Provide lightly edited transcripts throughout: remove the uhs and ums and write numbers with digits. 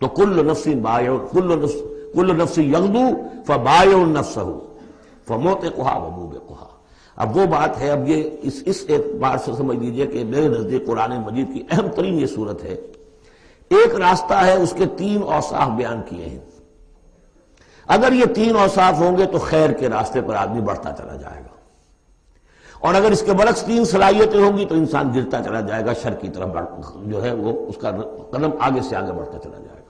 تو کل نفس یغدو فبائع نفسہ فموتقھا وموبقھا۔ اب وہ بات ہے، اب یہ اس اعتبار سے سمجھ لیجئے کہ میرے نزدیک قرآن مجید کی اہم ترین یہ صورت ہے۔ ایک راستہ ہے، اس کے 3 اوصاف بیان کیے ہیں۔ اگر یہ 3 اوصاف ہوں گے تو خیر کے راستے پر آدمی بڑھتا چلا جائے گا، اور اگر اس کے برعکس 3 صلاحیتیں ہوں گی تو انسان گرتا چلا جائے گا، شر کی طرف جو ہے وہ اس کا قدم آگے سے آگے بڑھتا چلا جائے گا۔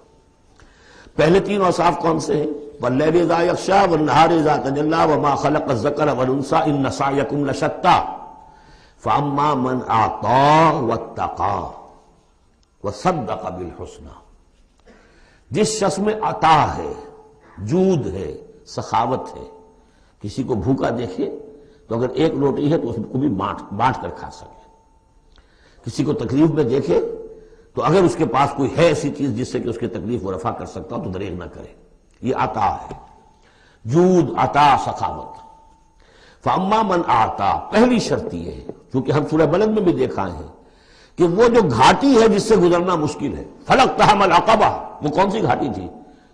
پہلے 3 اوصاف کون سے ہیں؟ وَاللَّيْلِ إِذَا يَغْشَىٰ وَالنَّهَارِ إِذَا تَجَلَّىٰ وَمَا خَلَقَ الذَّكَرَ وَالْأُنثَىٰ إِنَّ سَعْيَكُمْ لَشَتَّىٰ فَأَمَّا مَنْ أَعْطَىٰ وَاتَّقَىٰ وَصَدَّقَ بِالْحُسْنَىٰ۔ جس شخص میں عطا ہے، جود ہے، سخاوت ہے، کسی کو بھوکا دیکھے تو اگر 1 روٹی ہے تو اس کو بھی بانٹ کر کھا سکے، کسی کو تکلیف میں دیکھے تو اگر اس کے پاس کوئی ہے ایسی چیز جس سے کہ اس کی تکلیف وہ رفع کر سکتا ہو تو دریغ نہ کرے، یہ عطا ہے، جود، عطا، سخاوت۔ فَأَمَّا مَنْ أَعْطَىٰ، پہلی شرط یہ ہے، کیونکہ ہم سورہ بلد میں بھی دیکھا ہے کہ وہ جو گھاٹی ہے جس سے گزرنا مشکل ہے، فَلَقْتَحَمَ الْعَقَبَةَ، وہ کون سی گھاٹی تھی؟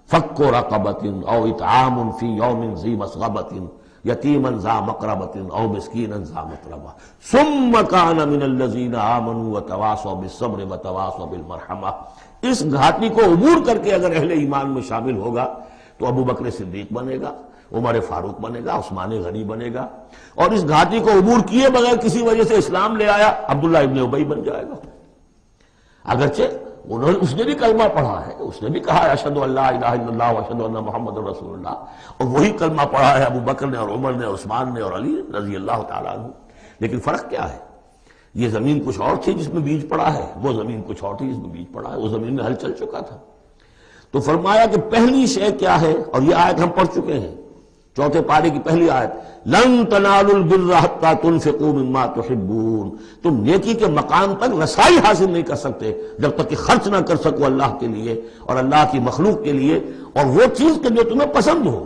فَكُّ رَقَبَةٍ أَوْ إِطْعَامٌ فِي يَوْمٍ ذِي مَسْغَبَةٍ يَتِيمًا ذَا مَقْرَبَةٍ أَوْ مِسْكِينًا ذَا مَتْرَبَةٍ ثُمَّ كَانَ مِنَ الَّذِينَ آمَنُوا وَتَوَاصَوْا بِالصَّبْرِ وَتَوَاصَوْا بِالْمَرْحَمَةِ۔ اس گھاٹی کو عبور کر کے اگر اہل ایمان میں شامل ہوگا تو ابو بکر صدیق بنے گا، عمر فاروق بنے گا، عثمان غنی بنے گا، اور اس گھاٹی کو عبور کیے بغیر کسی وجہ سے اسلام لے آیا عبداللہ ابن ابی بن جائے گا۔ اگرچہ اس نے بھی کلمہ پڑھا ہے، اس نے بھی کہا ہے اشہد ان لا الہ الا اللہ واشہد ان محمد رسول اللہ، اور وہی کلمہ پڑھا ہے ابو بکر نے اور عمر نے اور عثمان نے اور علی رضی اللہ تعالیٰ عنہ۔ لیکن فرق کیا ہے؟ یہ زمین کچھ اور تھی جس میں بیج پڑا ہے، وہ زمین کچھ اور تھی جس میں بیج پڑا ہے، وہ زمین میں ہل چل چکا تھا۔ تو فرمایا کہ پہلی شے کیا ہے، اور یہ آیت ہم پڑھ چکے ہیں، 4 پارے کی پہلی آیت، لن تنالوا البر حتى تنفقوا مما تحبون، تم نیکی کے مقام تک رسائی حاصل نہیں کر سکتے جب تک کہ خرچ نہ کر سکو اللہ کے لیے اور اللہ کی مخلوق کے لیے، اور وہ چیز کہ جو تمہیں پسند ہو۔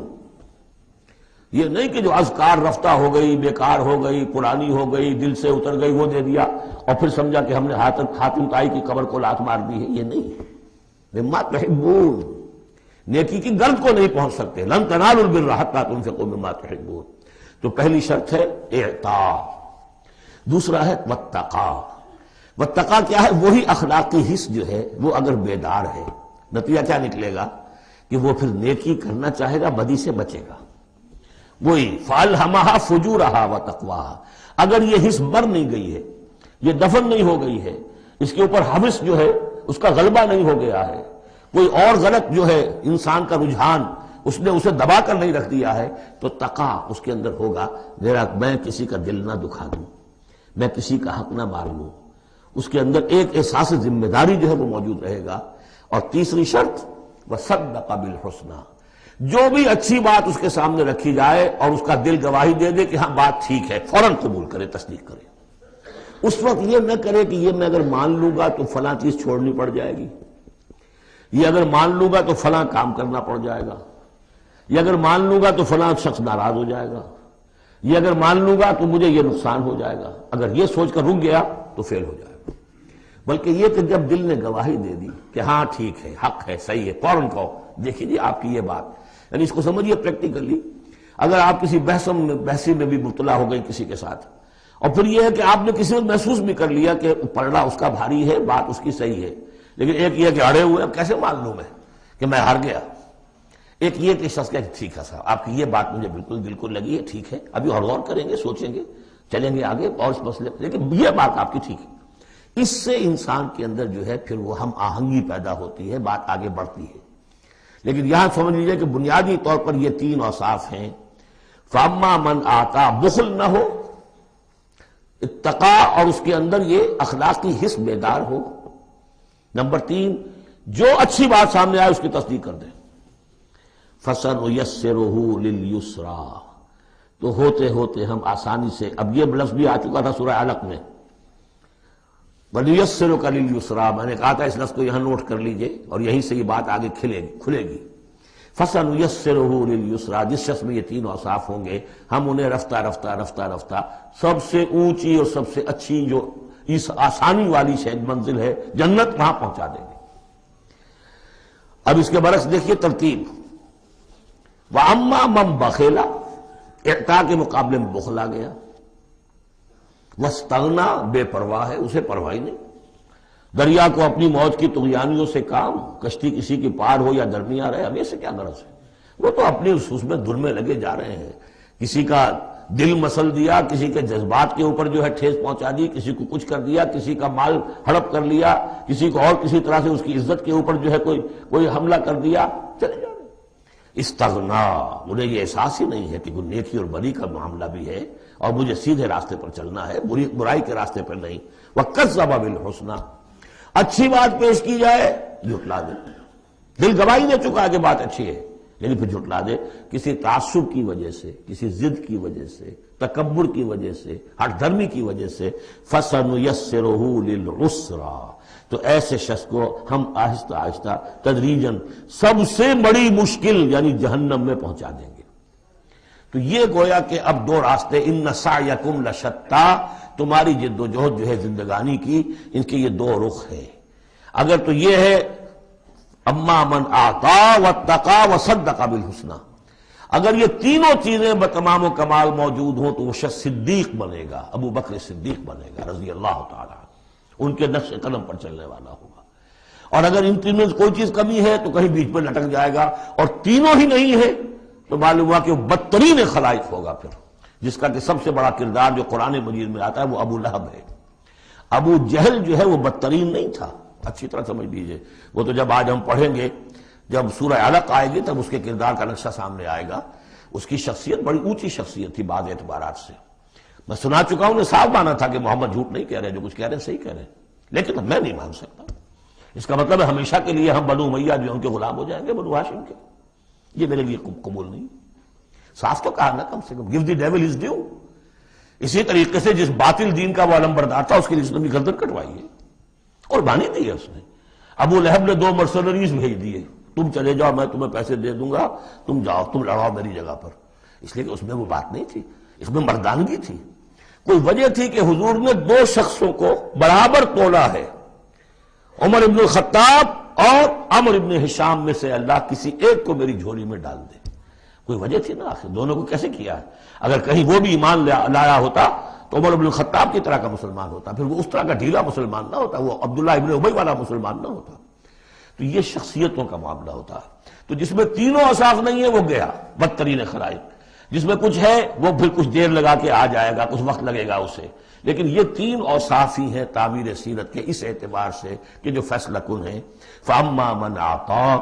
یہ نہیں کہ جو اذکار رفتہ ہو گئی، بیکار ہو گئی، پرانی ہو گئی، دل سے اتر گئی، وہ دے دیا اور پھر سمجھا کہ ہم نے حاتم طائی کی قبر کو لات مار دی ہے، یہ نہیں۔ مما تحبون، نیکی کی گرد کو نہیں پہنچ سکتے، لن تنالوا البر حتى تنفقوا مما تحبون۔ تو پہلی شرط ہے اعطاء، دوسرا ہے واتقا۔ واتقا کیا ہے؟ وہی اخلاقی حس جو ہے وہ اگر بیدار ہے، نتیجہ کیا نکلے گا کہ وہ پھر نیکی کرنا چاہے گا، بدی سے بچے گا۔ وہی فَأَلْهَمَهَا فُجُورَهَا وَتَقْوَاهَا، اگر یہ حس مر نہیں گئی ہے، یہ دفن نہیں ہو گئی ہے، اس کے اوپر حوث جو ہے اس کا غلبہ نہیں ہو گیا ہے، کوئی اور غلط جو ہے انسان کا رجحان اس نے اسے دبا کر نہیں رکھ دیا ہے، تو تقا اس کے اندر ہوگا، میرا میں کسی کا دل نہ دکھا دوں، میں کسی کا حق نہ مار لوں، اس کے اندر ایک احساس ذمہ داری جو ہے وہ موجود رہے گا۔ اور تیسری شرط وصدق بالحسنی، جو بھی اچھی بات اس کے سامنے رکھی جائے اور اس کا دل گواہی دے دے کہ ہاں بات ٹھیک ہے، فوراً قبول کرے، تصدیق کرے۔ اس وقت یہ نہ کرے کہ یہ میں اگر مان لوں گا تو فلاں چیز چھوڑنی پڑ جائے گی، یہ اگر مان لوں گا تو فلاں کام کرنا پڑ جائے گا، یہ اگر مان لوں گا تو فلاں شخص ناراض ہو جائے گا، یہ اگر مان لوں گا تو مجھے یہ نقصان ہو جائے گا۔ اگر یہ سوچ کر رک گیا تو فیل ہو جائے گا۔ بلکہ یہ کہ جب دل نے گواہی دے دی کہ ہاں ٹھیک ہے، حق ہے، صحیح ہے، فوراً کہو دیکھیے جی آپ کی یہ بات، یعنی اس کو سمجھیے پریکٹیکلی، اگر آپ کسی بحثی میں بھی مبتلا ہو گئی کسی کے ساتھ، اور پھر یہ ہے کہ آپ نے کسی وقت محسوس بھی کر لیا کہ پلڑا اس کا بھاری ہے، بات اس کی صحیح ہے، لیکن ایک یہ کہ اڑے ہوئے اب کیسے مان لوں میں کہ میں ہار گیا، ایک یہ کہ شخص کہے ٹھیک ہے صاحب آپ کی یہ بات مجھے بالکل دل کو لگی ہے، ٹھیک ہے ابھی اور غور کریں گے، سوچیں گے، چلیں گے آگے اور اس مسئلے، لیکن یہ بات آپ کی ٹھیک ہے۔ اس سے انسان کے اندر جو ہے پھر وہ ہم آہنگی پیدا ہوتی ہے، بات آگے بڑھتی ہے۔ لیکن یہاں سمجھ لیجئے کہ بنیادی طور پر یہ 3 اوصاف ہیں، فَأَمَّا مَنْ آتا، بخل نہ ہو، اتقا اور اس کے اندر یہ اخلاقی حس بیدار ہو، نمبر 3 جو اچھی بات سامنے آئے اس کی تصدیق کر دیں، فَسَنُيَسِّرُهُ لِلْيُسْرَىٰ، تو ہوتے ہوتے ہم آسانی سے، اب یہ لفظ بھی آ چکا تھا سورہ علق میں، وَنُيَسِّرُكَ لِلْيُسْرَىٰ، میں نے کہا تھا اس لفظ کو یہاں نوٹ کر لیجئے اور یہیں سے یہ بات آگے کھلے گی۔ فَسَنُيَسِّرُهُ لِلْيُسْرَىٰ، جس شخص میں یہ 3 اوصاف ہوں گے ہم انہیں رفتہ رفتہ سب سے اونچی اور سب سے اچھی جو اس آسانی والی شاید منزل ہے جنت، وہاں پہنچا دیں گے۔ اب اس کے برعکس دیکھیے ترتیب، وَأَمَّا مَنْ بَخِلَ، اعطاء کے مقابلے میں بخل آ گیا، وَاسْتَغْنَىٰ، بے پرواہ ہے، اسے پرواہ ہی نہیں، دریا کو اپنی موج کی طغیانیوں سے کام، کشتی کسی کی پار ہو یا درمیان رہے، ہمیں سے کیا غرض ہے، وہ تو اپنی اس میں دھن میں لگے جا رہے ہیں، کسی کا دل مسل دیا، کسی کے جذبات کے اوپر جو ہے ٹھیس پہنچا دی، کسی کو کچھ کر دیا، کسی کا مال ہڑپ کر لیا، کسی کو اور کسی طرح سے اس کی عزت کے اوپر جو ہے کوئی حملہ کر دیا، چلے جا رہے۔ استغنا، انہیں یہ احساس ہی نہیں ہے کہ کوئی نیکی اور بری کا معاملہ بھی ہے اور مجھے سیدھے راستے پر چلنا ہے، برائی کے راستے پر نہیں۔ وَكَذَّبَ بِالْحُسْنَىٰ، اچھی بات پیش کی جائے جھٹلا دے، دل گواہی دے چکا کہ بات اچھی ہے لیکن پھر جھٹلا دے، کسی تعصب کی وجہ سے، کسی ضد کی وجہ سے، تکبر کی وجہ سے، ہٹ دھرمی کی وجہ سے، فَسَنُيَسِّرُهُ لِلْعُسْرَىٰ، تو ایسے شخص کو ہم آہستہ آہستہ تدریجاً سب سے بڑی مشکل یعنی جہنم میں پہنچا دیں گے۔ تو یہ گویا کہ اب دو راستے، اِنَّ سَعْيَكُمْ لَشَتَّىٰ، تمہاری جد و جہد جو ہے زندگانی کی، ان کے یہ دو رخ ہیں۔ اگر تو یہ ہے اما من اعطا واتقا وصدق بالحسنى، اگر یہ تینوں چیزیں بتمام و کمال موجود ہوں تو وہ شخص صدیق بنے گا، ابو بکر صدیق بنے گا رضی اللہ تعالی، ان کے نقش قدم پر چلنے والا ہوگا۔ اور اگر ان تینوں سے کوئی چیز کمی ہے تو کہیں بیچ میں لٹک جائے گا، اور تینوں ہی نہیں ہے تو معلوم ہوا کہ وہ بدترین خلائق ہوگا پھر، جس کا کہ سب سے بڑا کردار جو قرآن مجید میں آتا ہے وہ ابو لہب ہے۔ ابو جہل جو ہے وہ بدترین نہیں تھا، اچھی طرح سمجھ لیجئے، وہ تو جب آج ہم پڑھیں گے، جب سورہ علق آئے گی تب اس کے کردار کا نقشہ سامنے آئے گا۔ اس کی شخصیت بڑی اونچی شخصیت تھی بعض اعتبارات سے، میں سنا چکا ہوں، نے صاف مانا تھا کہ محمد جھوٹ نہیں کہہ رہے، جو کچھ کہہ رہے ہیں صحیح کہہ رہے ہیں، لیکن میں نہیں مان سکتا، اس کا مطلب ہے ہمیشہ کے لیے ہم بنو امیہ جو ان کے غلام ہو جائیں گے، بنو ہاشم کے، یہ میرے لیے قبول نہیں۔ صاف تو کہا نا، کم سے کم give the devil his due۔ اسی طریقے سے جس باطل دین کا وہ علمبردار تھا اس کے لیے اسلامی گردن کٹوائی ہے، قربانی دی ہے اس نے۔ ابو لہب نے 2 مرسنریز بھیج دیے، تم چلے جاؤ، میں تمہیں پیسے دے دوں گا، تم جاؤ، تم لڑاؤ میری جگہ پر، اس لیے کہ اس میں وہ بات نہیں تھی، اس میں مردانگی تھی۔ کوئی وجہ تھی کہ حضور نے 2 شخصوں کو برابر تولا ہے، عمر ابن الخطاب اور عمرو ابن ہشام میں سے اللہ کسی ایک کو میری جھولی میں ڈال دے، کوئی وجہ تھی نا، آخر دونوں کو کیسے کیا ہے؟ اگر کہیں وہ بھی ایمان لایا ہوتا تو عمر ابن الخطاب کی طرح کا مسلمان ہوتا، پھر وہ اس طرح کا ڈھیلا مسلمان نہ ہوتا، وہ عبداللہ ابن ابی والا مسلمان نہ ہوتا۔ تو یہ شخصیتوں کا معاملہ ہوتا ہے، تو جس میں تینوں اوصاف نہیں ہے وہ گیا بدترین خلائق، جس میں کچھ ہے وہ پھر کچھ دیر لگا کے آ جائے گا، کچھ وقت لگے گا اسے، لیکن یہ 3 اوصاف ہی ہیں تعبیر سیرت کے اس اعتبار سے کہ جو فیصلہ کن ہیں۔ فَأَمَّا مَنْ أَعْطَىٰ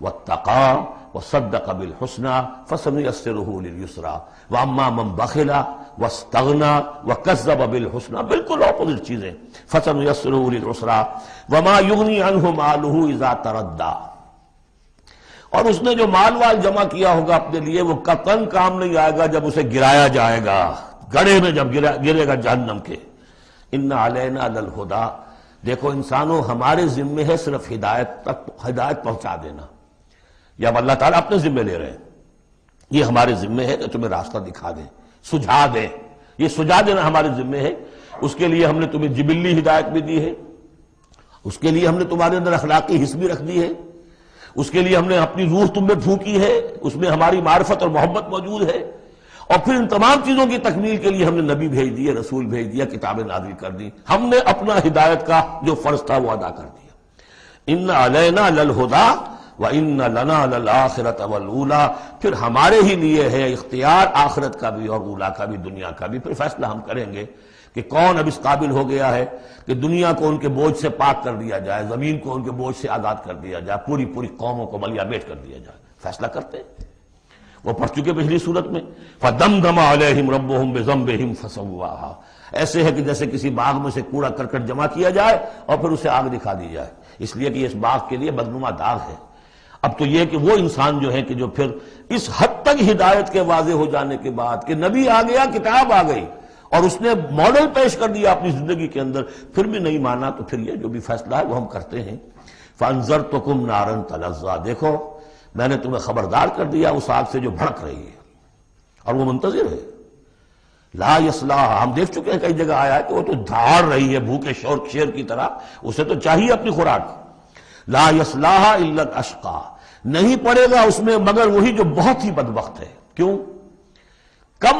وَاتَّقَىٰ وَصَدَّقَ بِالْحُسْنَىٰ فَسَنُيَسِّرُهُ لِلْيُسْرَىٰ وَأَمَّا مَنْ بَخِلَ وَاسْتَغْنَىٰ وَكَذَّبَ بِالْحُسْنَىٰ، بالکل اپوزٹ چیزیں، فَسَنُيَسِّرُهُ لِلْعُسْرَىٰ وَمَا يُغْنِي عَنْهُ مَالُهُ إِذَا تَرَدَّىٰ، اور اس نے جو مال جمع کیا ہوگا اپنے لیے وہ قطعاً کام نہیں آئے گا جب اسے گرایا جائے گا، گڑھے میں جب گرے گا جہنم کے۔ اِنَّ عَلَيْنَا لَلْهُدَىٰ، دیکھو انسانوں ہمارے ذمے ہے صرف ہدایت پہنچا دینا، یا اب اللہ تعالیٰ اپنے ذمے لے رہے ہیں، یہ ہمارے ذمے ہے کہ تمہیں راستہ دکھا دیں، سجھا دیں، یہ سجھا دینا ہمارے ذمے ہے۔ اس کے لیے ہم نے تمہیں جبلی ہدایت بھی دی ہے، اس کے لیے ہم نے تمہارے اندر اخلاقی حس بھی رکھ دی ہے، اس کے لیے ہم نے اپنی روح تم میں پھونکی ہے، اس میں ہماری معرفت اور محبت موجود ہے، اور پھر ان تمام چیزوں کی تکمیل کے لیے ہم نے نبی بھیج دیے، رسول بھیج دیا، کتابیں نازل کر دی، ہم نے اپنا ہدایت کا جو فرض تھا وہ ادا کر دیا۔ ان علینا للہدیٰ وان لنا للآخرۃ والأولیٰ، پھر ہمارے ہی لیے ہے اختیار آخرت کا بھی اور اولیٰ کا بھی، دنیا کا بھی، پھر فیصلہ ہم کریں گے کہ کون اب اس قابل ہو گیا ہے کہ دنیا کو ان کے بوجھ سے پاک کر دیا جائے، زمین کو ان کے بوجھ سے آزاد کر دیا جائے، پوری قوموں کو ملیا بیٹ کر دیا جائے، فیصلہ کرتے ہیں۔ وہ پڑھ چکے پچھلی صورت میں، فَدَمْدَمَ عَلَيْهِمْ رَبُّهُمْ بِذَنبِهِمْ فَسَوَّاهَا، ایسے ہے کہ جیسے کسی باغ میں سے کوڑا کرکٹ جمع کیا جائے اور پھر اسے آگ دکھا دی جائے، اس لیے کہ اس باغ کے لیے بدنما داغ ہے۔ اب تو یہ کہ وہ انسان جو ہے کہ جو پھر اس حد تک ہدایت کے واضح ہو جانے کے بعد کہ نبی آ گیا، کتاب آ گئی اور اس نے ماڈل پیش کر دیا اپنی زندگی کے اندر، پھر بھی نہیں مانا، تو پھر یہ جو بھی فیصلہ ہے وہ ہم کرتے ہیں۔ فَأَنذَرْتُكُمْ نَارًا تَلَظَّىٰ، دیکھو میں نے تمہیں خبردار کر دیا اس آگ سے جو بھڑک رہی ہے اور وہ منتظر ہے۔ لا یصلاھا، ہم دیکھ چکے ہیں کئی جگہ آیا ہے کہ وہ تو دھاڑ رہی ہے بھوکے شیر کی طرح، اسے تو چاہیے اپنی خوراک۔ لا یصلاھا الا الاشقی، نہیں پڑے گا اس میں مگر وہی جو بہت ہی بدبخت ہے۔ کیوں؟